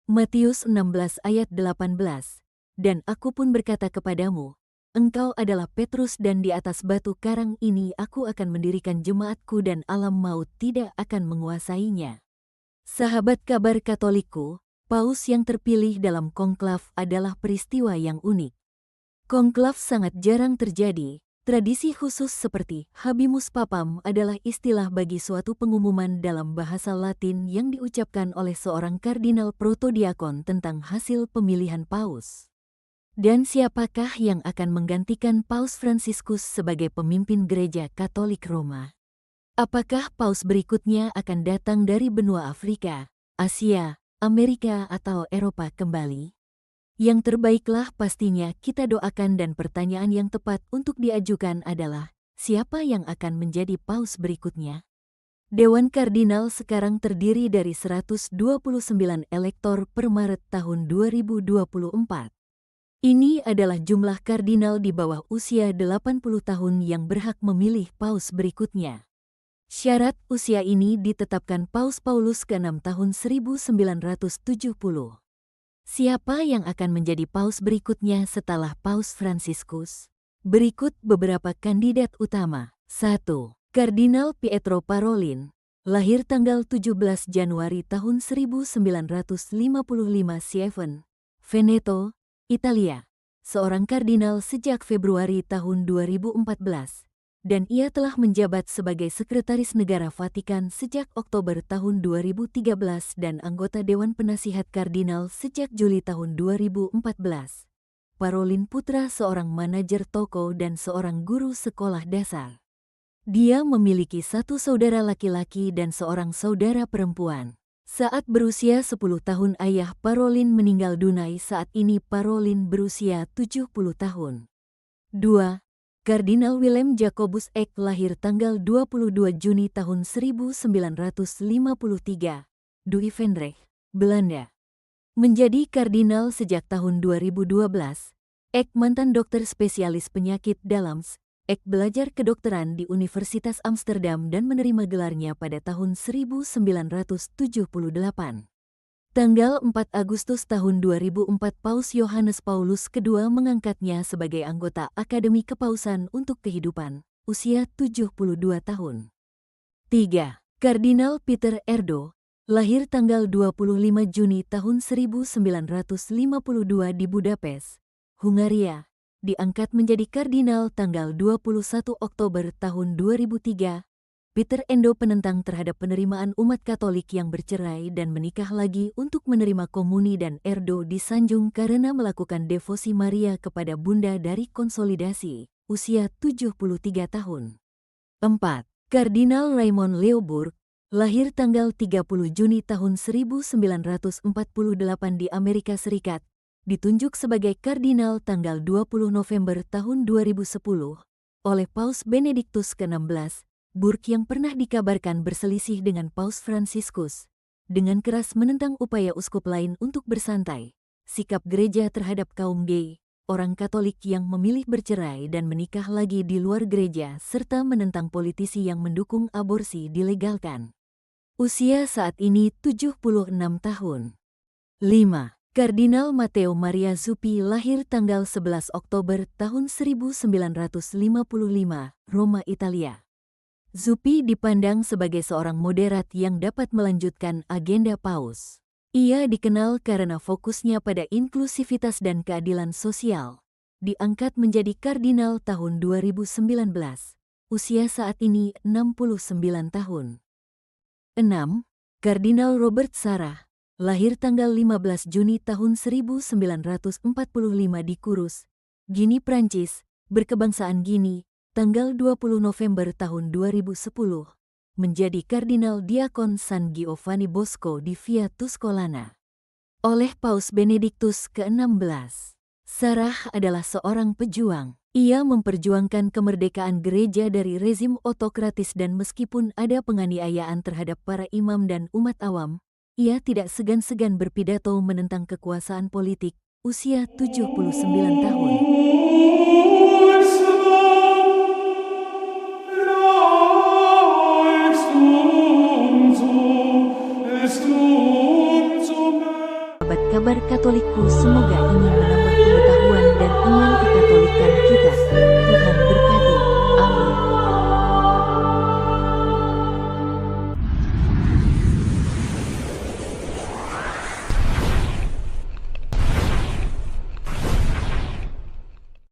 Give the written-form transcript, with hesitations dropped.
Matius 16 ayat 18. Dan aku pun berkata kepadamu, engkau adalah Petrus dan di atas batu karang ini aku akan mendirikan jemaatku dan alam maut tidak akan menguasainya. Sahabat kabar Katolikku, Paus yang terpilih dalam konklav adalah peristiwa yang unik. Konklav sangat jarang terjadi. Tradisi khusus seperti Habemus Papam adalah istilah bagi suatu pengumuman dalam bahasa Latin yang diucapkan oleh seorang kardinal protodiakon tentang hasil pemilihan paus. Dan siapakah yang akan menggantikan Paus Fransiskus sebagai pemimpin Gereja Katolik Roma? Apakah paus berikutnya akan datang dari benua Afrika, Asia, Amerika atau Eropa kembali? Yang terbaiklah pastinya kita doakan, dan pertanyaan yang tepat untuk diajukan adalah, siapa yang akan menjadi paus berikutnya? Dewan Kardinal sekarang terdiri dari 129 elektor per Maret tahun 2024. Ini adalah jumlah kardinal di bawah usia 80 tahun yang berhak memilih paus berikutnya. Syarat usia ini ditetapkan Paus Paulus ke-6 tahun 1970. Siapa yang akan menjadi paus berikutnya setelah Paus Fransiskus? Berikut beberapa kandidat utama. 1. Kardinal Pietro Parolin, lahir tanggal 17 Januari tahun 1955 Sieven, Veneto, Italia. Seorang kardinal sejak Februari tahun 2014. Dan ia telah menjabat sebagai Sekretaris Negara Vatikan sejak Oktober tahun 2013 dan anggota Dewan Penasihat Kardinal sejak Juli tahun 2014. Parolin putra seorang manajer toko dan seorang guru sekolah dasar. Dia memiliki satu saudara laki-laki dan seorang saudara perempuan. Saat berusia 10 tahun ayah Parolin meninggal dunia. Saat ini Parolin berusia 70 tahun. 2. Kardinal Willem Jacobus Eck, lahir tanggal 22 Juni tahun 1953, Duivendrecht, Belanda. Menjadi kardinal sejak tahun 2012, Eck mantan dokter spesialis penyakit dalam. Eck belajar kedokteran di Universitas Amsterdam dan menerima gelarnya pada tahun 1978. Tanggal 4 Agustus tahun 2004 Paus Yohanes Paulus II mengangkatnya sebagai anggota Akademi Kepausan untuk Kehidupan, usia 72 tahun. 3. Kardinal Peter Erdo, lahir tanggal 25 Juni tahun 1952 di Budapest, Hungaria, diangkat menjadi kardinal tanggal 21 Oktober tahun 2003. Peter Endo penentang terhadap penerimaan umat Katolik yang bercerai dan menikah lagi untuk menerima komuni, dan Erdo disanjung karena melakukan devosi Maria kepada Bunda dari Konsolidasi, usia 73 tahun. 4. Kardinal Raymond Leoburg, lahir tanggal 30 Juni tahun 1948 di Amerika Serikat, ditunjuk sebagai kardinal tanggal 20 November tahun 2010 oleh Paus Benediktus ke-16. Burg yang pernah dikabarkan berselisih dengan Paus Fransiskus, dengan keras menentang upaya uskup lain untuk bersantai, sikap gereja terhadap kaum gay, orang Katolik yang memilih bercerai dan menikah lagi di luar gereja, serta menentang politisi yang mendukung aborsi dilegalkan. Usia saat ini 76 tahun. 5. Kardinal Matteo Maria Zuppi, lahir tanggal 11 Oktober tahun 1955, Roma, Italia. Zuppi dipandang sebagai seorang moderat yang dapat melanjutkan agenda paus. Ia dikenal karena fokusnya pada inklusivitas dan keadilan sosial. Diangkat menjadi kardinal tahun 2019. Usia saat ini 69 tahun. 6. Kardinal Robert Sarah, lahir tanggal 15 Juni tahun 1945 di Kourous, Gini, Prancis, berkebangsaan Gini. Tanggal 20 November tahun 2010, menjadi kardinal diakon San Giovanni Bosco di Via Tuscolana oleh Paus Benediktus ke-16. Sarah adalah seorang pejuang. Ia memperjuangkan kemerdekaan gereja dari rezim otokratis, dan meskipun ada penganiayaan terhadap para imam dan umat awam, ia tidak segan-segan berpidato menentang kekuasaan politik. Usia 79 tahun. Sahabat kabar Katolikku, semoga ingin menambah pengetahuan dan iman kekatolikan kita. Tuhan berkati.